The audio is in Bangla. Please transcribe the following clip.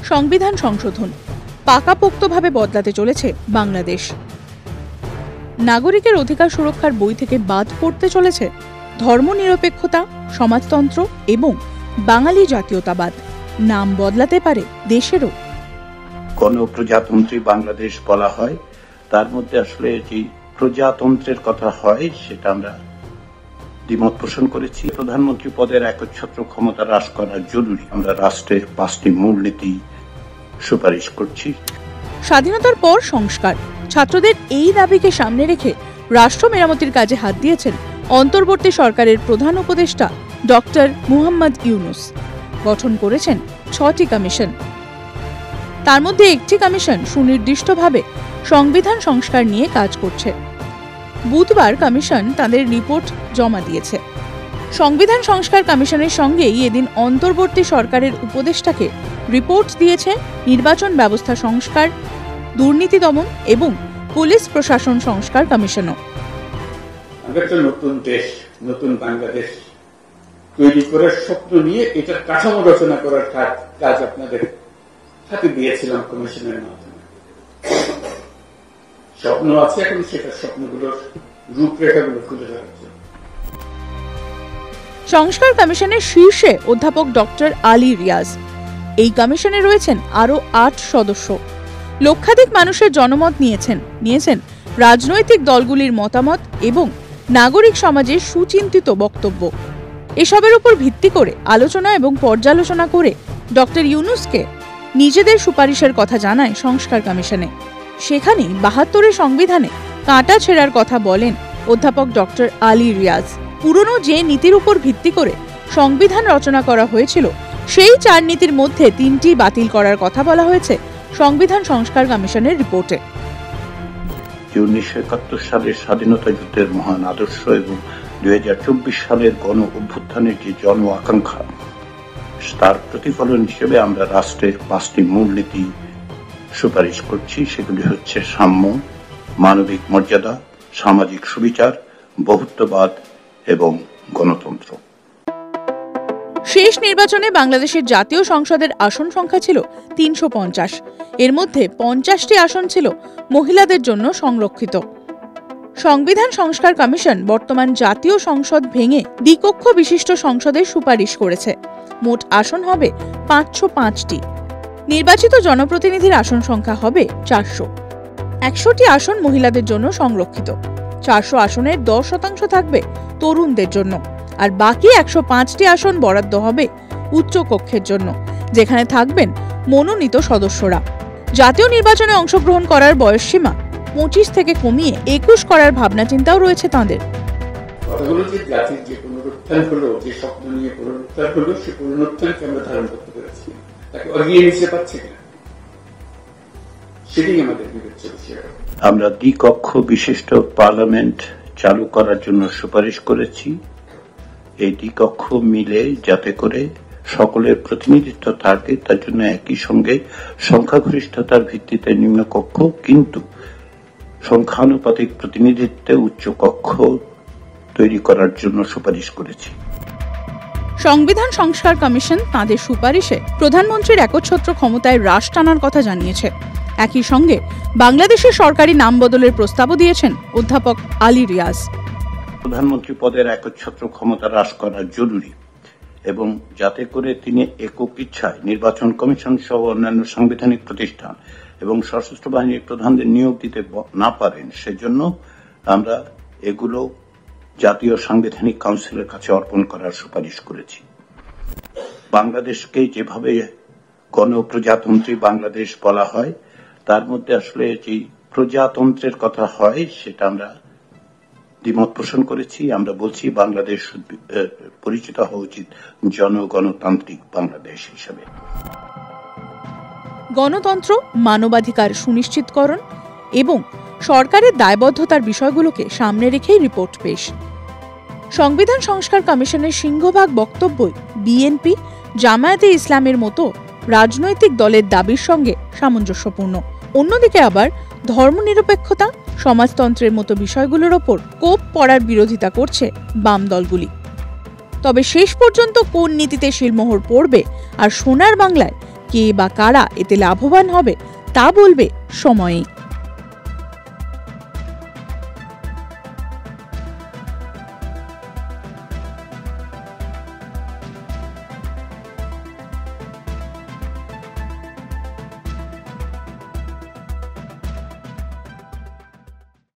সংবিধান সংশোধন পাকাপোক্তভাবে বদলাতে চলেছে বাংলাদেশ। নাগরিকের অধিকার সুরক্ষার বই থেকে বাদ পড়তে চলেছে ধর্মনিরপেক্ষতা, সমাজতন্ত্র এবং বাঙালি জাতীয়তাবাদ। নাম বদলাতে পারে দেশেরও। গণপ্রজাতন্ত্রী বাংলাদেশ বলা হয়, তার মধ্যে আসলে যে প্রজাতন্ত্রের কথা হয় সেটা আমরা দ্বিমত পোষণ করেছি। প্রধানমন্ত্রী পদের একচ্ছত্র ক্ষমতা হ্রাস করা জরুরি। আমরা রাষ্ট্রের 5টি মূলনীতি সুপারিশ করছি। স্বাধীনতার পর সংস্কার, ছাত্রদের এই দাবিকে সামনে রেখে রাষ্ট্র মেরামতির কাজে হাত দিয়েছেন অন্তর্বর্তী সরকারের প্রধান উপদেষ্টা ডক্টর মুহাম্মদ ইউনূস। গঠন করেছেন 6টি কমিশন। তার মধ্যে একটি কমিশন সুনির্দিষ্টভাবে সংবিধান সংস্কার নিয়ে কাজ করছে। বুধবার কমিশন তাদের রিপোর্ট জমা দিয়েছে। সংবিধান সংস্কার কমিশনের সঙ্গেই এদিন অন্তর্বর্তী সরকারের উপদেষ্টাকে রিপোর্ট দিয়েছে নির্বাচন ব্যবস্থা সংস্কার, দুর্নীতি দমন এবং পুলিশ প্রশাসন সংস্কার কমিশনও। একটা নতুন দেশ, নতুন বাংলাদেশ তৈরি করার স্বপ্ন নিয়ে এটার কাঠামো রচনা করার কাজ আপনাদের হাতে দিয়েছিলাম কমিশনের মাধ্যমে। স্বপ্ন আছে, এখন সেটা স্বপ্নগুলোর রূপরেখাগুলো খুলে ধরার জন্য। সংস্কার কমিশনের শীর্ষে অধ্যাপক ডক্টর আলী রিয়াজ। এই কমিশনে রয়েছেন আরো 8 সদস্য। লক্ষাধিক মানুষের জনমত নিয়েছেন রাজনৈতিক দলগুলির মতামত এবং নাগরিক সমাজের সুচিন্তিত বক্তব্য। এসবের উপর ভিত্তি করে আলোচনা এবং পর্যালোচনা করে ডক্টর ইউনূসকে নিজেদের সুপারিশের কথা জানায় সংস্কার কমিশনে। সেখানে 72-এর সংবিধানে কাঁটা ছেঁড়ার কথা বলেন অধ্যাপক ডক্টর আলী রিয়াজ। পুরনো যে নীতির উপর ভিত্তি করে সংবিধান রচনা করা হয়েছিল সেই 4 নীতির মধ্যে 3টি বাতিল করার কথা বলা হয়েছে সংবিধান সংস্কার কমিশনের রিপোর্টে। 1971 সালের স্বাধীনতা যুদ্ধের মহান আদর্শ এবং 2024 সালের গণ অভ্যুত্থানের যে জন আকাঙ্ক্ষা, তার প্রতিফলন হিসেবে আমরা রাষ্ট্রের 5টি মূলনীতি সুপারিশ করছি। সেগুলি হচ্ছে সাম্য, মানবিক মর্যাদা, সামাজিক সুবিচার, বহুত্ববাদ এবং গণতন্ত্র। শেষ নির্বাচনে বাংলাদেশের জাতীয় সংসদের আসন সংখ্যা ছিল 350। এর মধ্যে 50টি আসন ছিল মহিলাদের জন্য সংরক্ষিত। সংবিধান সংস্কার কমিশন বর্তমান জাতীয় সংসদ ভেঙে দ্বিকক্ষ বিশিষ্ট সংসদের সুপারিশ করেছে। মোট আসন হবে 505টি। নির্বাচিত জনপ্রতিনিধির আসন সংখ্যা হবে 400। 100টি আসন মহিলাদের জন্য সংরক্ষিত। 400 আসনের 10% থাকবে তরুণদের জন্য, আর বাকি 105টি আসন বরাদ্দ হবে উচ্চকক্ষের জন্য, যেখানে থাকবেন মনোনীত সদস্যরা। জাতীয় নির্বাচনে অংশগ্রহণ করার বয়সসীমা 25 থেকে কমিয়ে 21 করার ভাবনা চিন্তাও রয়েছে তাঁদের। কথাগুলো যে জাতির যে পুনরুত্থান হলো, যে স্বপ্ন নিয়ে পুনরুত্থান হলো, সে পুনরুত্থানকে আমরা ধারণ করতে পেরেছি, তাকে এগিয়ে নিতে পারছি কিনা সেটাই আমাদের বিবেচ্য বিষয়। আমরা দ্বিকক্ষ বিশিষ্ট পার্লামেন্ট চালু করার জন্য সুপারিশ করেছি। এই দ্বিকক্ষ মিলে যাতে করে সকলের প্রতিনিধিত্ব থাকে, তার জন্য একই সঙ্গে সংখ্যাগরিষ্ঠতার ভিত্তিতে নিম্নকক্ষ কিন্তু সংখ্যানুপাতিক প্রতিনিধিত্বে উচ্চকক্ষ তৈরি করার জন্য সুপারিশ করেছি। সংবিধান সংস্কার কমিশন তাঁদের সুপারিশে প্রধানমন্ত্রীর একচ্ছত্র ক্ষমতায় হ্রাস টানার কথা জানিয়েছে। একই সঙ্গে বাংলাদেশের সরকারি নাম বদলের প্রস্তাবও দিয়েছেন অধ্যাপক আলী রিয়াজ। প্রধানমন্ত্রী পদের একচ্ছত্র ক্ষমতা হ্রাস করা জরুরি এবং যাতে করে তিনি একক ইচ্ছায় নির্বাচন কমিশন সহ অন্যান্য সাংবিধানিক প্রতিষ্ঠান এবং সশস্ত্র বাহিনীর প্রধানদের নিয়োগ দিতে না পারেন, সেজন্য আমরা এগুলো জাতীয় সাংবিধানিক কাউন্সিলের কাছে অর্পণ করার সুপারিশ করেছি। বাংলাদেশকে যেভাবে গণপ্রজাতন্ত্রী বাংলাদেশ বলা হয়, তার মধ্যে আসলে যে প্রজাতন্ত্রের কথা হয় সেটা আমরা দ্বিমত পোষণ করেছি। আমরা বলছি বাংলাদেশ পরিচিত হওয়া উচিত জনগণতান্ত্রিক বাংলাদেশ হিসেবে। গণতন্ত্র, মানবাধিকার সুনিশ্চিতকরণ এবং সরকারের দায়বদ্ধতার বিষয়গুলোকে সামনে রেখেই রিপোর্ট পেশ। সংবিধান সংস্কার কমিশনের সিংহভাগ বক্তব্যই বিএনপি, জামায়াতে ইসলামের মতো রাজনৈতিক দলের দাবির সঙ্গে সামঞ্জস্যপূর্ণ। অন্যদিকে আবার ধর্মনিরপেক্ষতা, সমাজতন্ত্রের মতো বিষয়গুলোর ওপর কোপ পড়ার বিরোধিতা করছে বাম দলগুলি। তবে শেষ পর্যন্ত কোন নীতিতে শিলমোহর পড়বে আর সোনার বাংলায় কে বা কারা এতে লাভবান হবে তা বলবে সময়ই।